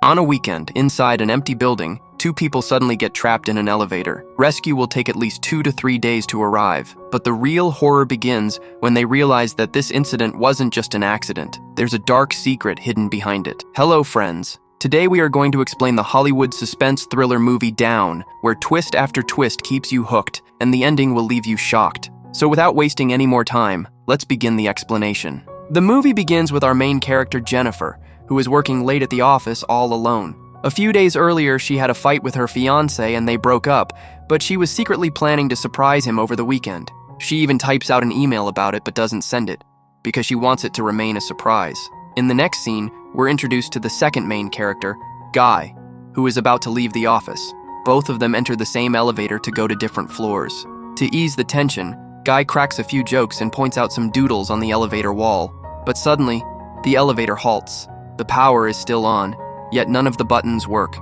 On a weekend, inside an empty building, two people suddenly get trapped in an elevator. Rescue will take at least 2 to 3 days to arrive, but the real horror begins when they realize that this incident wasn't just an accident. There's a dark secret hidden behind it. Hello, friends. Today we are going to explain the Hollywood suspense thriller movie Down, where twist after twist keeps you hooked, and the ending will leave you shocked. So without wasting any more time, let's begin the explanation. The movie begins with our main character Jennifer, who is working late at the office all alone. A few days earlier, she had a fight with her fiancé and they broke up, but she was secretly planning to surprise him over the weekend. She even types out an email about it but doesn't send it, because she wants it to remain a surprise. In the next scene, we're introduced to the second main character, Guy, who is about to leave the office. Both of them enter the same elevator to go to different floors. To ease the tension, Guy cracks a few jokes and points out some doodles on the elevator wall, but suddenly, the elevator halts. The power is still on, yet none of the buttons work.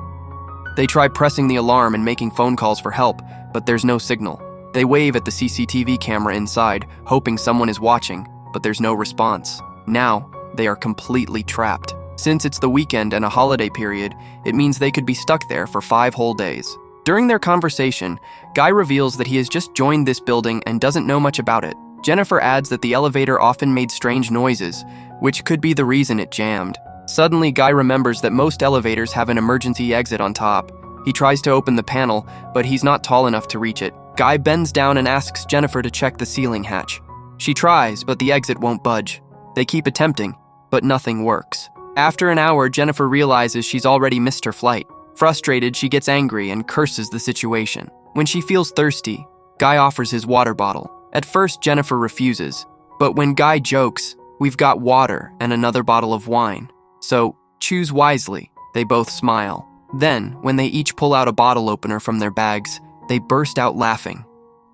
They try pressing the alarm and making phone calls for help, but there's no signal. They wave at the CCTV camera inside, hoping someone is watching, but there's no response. Now, they are completely trapped. Since it's the weekend and a holiday period, it means they could be stuck there for 5 whole days. During their conversation, Guy reveals that he has just joined this building and doesn't know much about it. Jennifer adds that the elevator often made strange noises, which could be the reason it jammed. Suddenly, Guy remembers that most elevators have an emergency exit on top. He tries to open the panel, but he's not tall enough to reach it. Guy bends down and asks Jennifer to check the ceiling hatch. She tries, but the exit won't budge. They keep attempting, but nothing works. After an hour, Jennifer realizes she's already missed her flight. Frustrated, she gets angry and curses the situation. When she feels thirsty, Guy offers his water bottle. At first, Jennifer refuses, but when Guy jokes, "We've got water and another bottle of wine, so choose wisely," they both smile. Then, when they each pull out a bottle opener from their bags, they burst out laughing.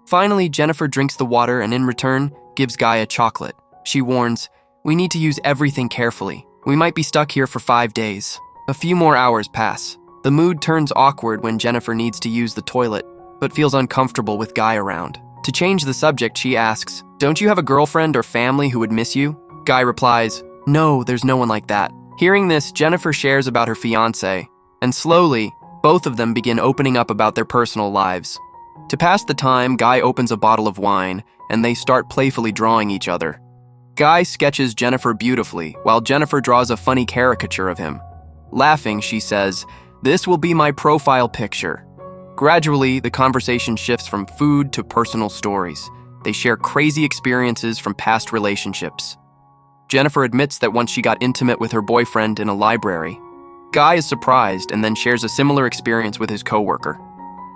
Finally, Jennifer drinks the water and in return, gives Guy a chocolate. She warns, "We need to use everything carefully. We might be stuck here for 5 days." A few more hours pass. The mood turns awkward when Jennifer needs to use the toilet, but feels uncomfortable with Guy around. To change the subject, she asks, "Don't you have a girlfriend or family who would miss you?" Guy replies, "No, there's no one like that." Hearing this, Jennifer shares about her fiancé, and slowly, both of them begin opening up about their personal lives. To pass the time, Guy opens a bottle of wine, and they start playfully drawing each other. Guy sketches Jennifer beautifully, while Jennifer draws a funny caricature of him. Laughing, she says, "This will be my profile picture." Gradually, the conversation shifts from food to personal stories. They share crazy experiences from past relationships. Jennifer admits that once she got intimate with her boyfriend in a library. Guy is surprised and then shares a similar experience with his coworker.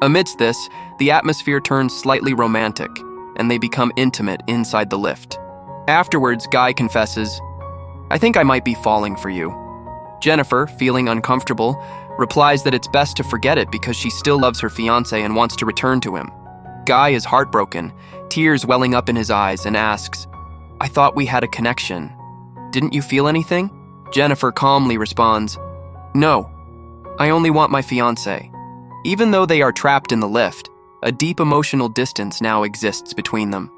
Amidst this, the atmosphere turns slightly romantic, and they become intimate inside the lift. Afterwards, Guy confesses, "I think I might be falling for you." Jennifer, feeling uncomfortable, replies that it's best to forget it because she still loves her fiancé and wants to return to him. Guy is heartbroken, tears welling up in his eyes, and asks, "I thought we had a connection. Didn't you feel anything?" Jennifer calmly responds, "No, I only want my fiancé." Even though they are trapped in the lift, a deep emotional distance now exists between them.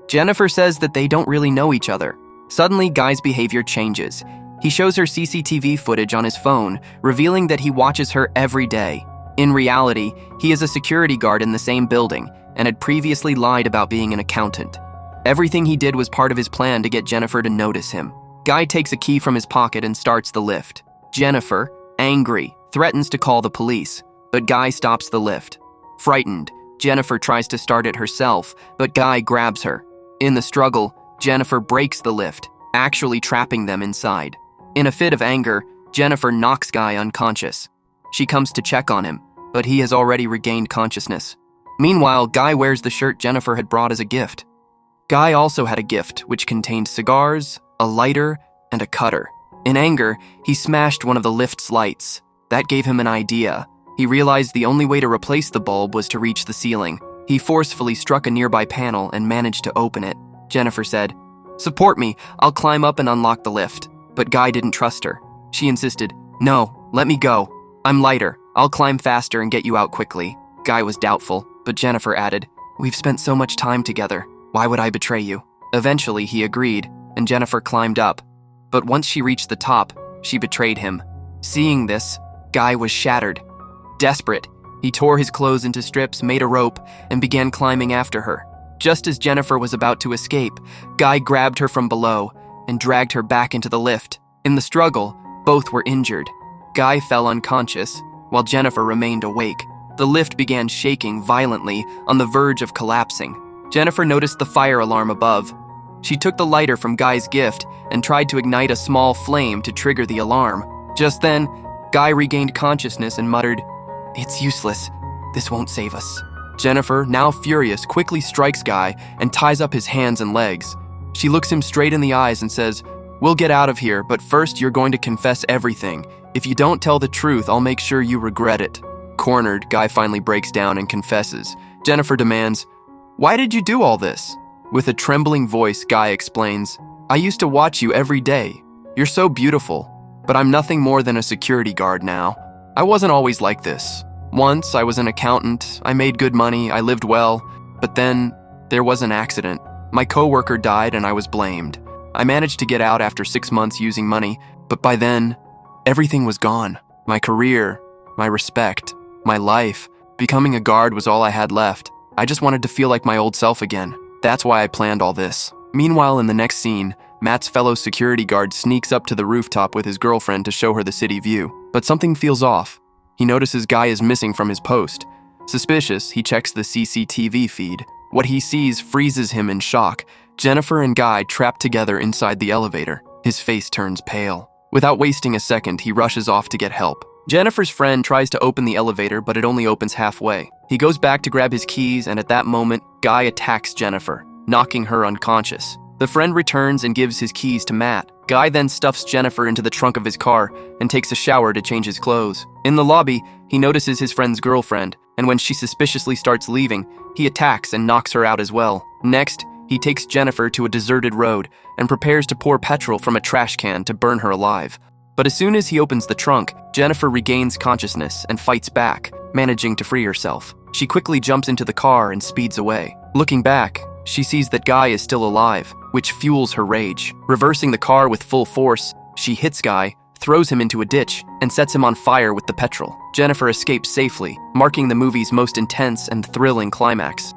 Jennifer says that they don't really know each other. Suddenly, Guy's behavior changes. He shows her CCTV footage on his phone, revealing that he watches her every day. In reality, he is a security guard in the same building and had previously lied about being an accountant. Everything he did was part of his plan to get Jennifer to notice him. Guy takes a key from his pocket and starts the lift. Jennifer, angry, threatens to call the police, but Guy stops the lift. Frightened, Jennifer tries to start it herself, but Guy grabs her. In the struggle, Jennifer breaks the lift, actually trapping them inside. In a fit of anger, Jennifer knocks Guy unconscious. She comes to check on him, but he has already regained consciousness. Meanwhile, Guy wears the shirt Jennifer had brought as a gift. Guy also had a gift which contained cigars, a lighter, and a cutter. In anger, he smashed one of the lift's lights. That gave him an idea. He realized the only way to replace the bulb was to reach the ceiling. He forcefully struck a nearby panel and managed to open it. Jennifer said, "Support me, I'll climb up and unlock the lift." But Guy didn't trust her. She insisted, "No, let me go. I'm lighter. I'll climb faster and get you out quickly." Guy was doubtful, but Jennifer added, "We've spent so much time together. Why would I betray you?" Eventually, he agreed, and Jennifer climbed up. But once she reached the top, she betrayed him. Seeing this, Guy was shattered. Desperate, he tore his clothes into strips, made a rope, and began climbing after her. Just as Jennifer was about to escape, Guy grabbed her from below and dragged her back into the lift. In the struggle, both were injured. Guy fell unconscious, while Jennifer remained awake. The lift began shaking violently, on the verge of collapsing. Jennifer noticed the fire alarm above. She took the lighter from Guy's gift and tried to ignite a small flame to trigger the alarm. Just then, Guy regained consciousness and muttered, "It's useless. This won't save us." Jennifer, now furious, quickly strikes Guy and ties up his hands and legs. She looks him straight in the eyes and says, "We'll get out of here, but first you're going to confess everything. If you don't tell the truth, I'll make sure you regret it." Cornered, Guy finally breaks down and confesses. Jennifer demands, "Why did you do all this?" With a trembling voice, Guy explains, "I used to watch you every day. You're so beautiful, but I'm nothing more than a security guard now. I wasn't always like this. Once, I was an accountant, I made good money, I lived well, but then there was an accident. My coworker died and I was blamed. I managed to get out after 6 months using money, but by then, everything was gone. My career, my respect, my life. Becoming a guard was all I had left. I just wanted to feel like my old self again. That's why I planned all this." Meanwhile, in the next scene, Matt's fellow security guard sneaks up to the rooftop with his girlfriend to show her the city view. But something feels off. He notices Guy is missing from his post. Suspicious, he checks the CCTV feed. What he sees freezes him in shock. Jennifer and Guy trapped together inside the elevator. His face turns pale. Without wasting a second, he rushes off to get help. Jennifer's friend tries to open the elevator, but it only opens halfway. He goes back to grab his keys, and at that moment, Guy attacks Jennifer, knocking her unconscious. The friend returns and gives his keys to Matt. Guy then stuffs Jennifer into the trunk of his car and takes a shower to change his clothes. In the lobby, he notices his friend's girlfriend, and when she suspiciously starts leaving, he attacks and knocks her out as well. Next, he takes Jennifer to a deserted road and prepares to pour petrol from a trash can to burn her alive. But as soon as he opens the trunk, Jennifer regains consciousness and fights back, managing to free herself. She quickly jumps into the car and speeds away. Looking back, she sees that Guy is still alive, which fuels her rage. Reversing the car with full force, she hits Guy, throws him into a ditch, and sets him on fire with the petrol. Jennifer escapes safely, marking the movie's most intense and thrilling climax.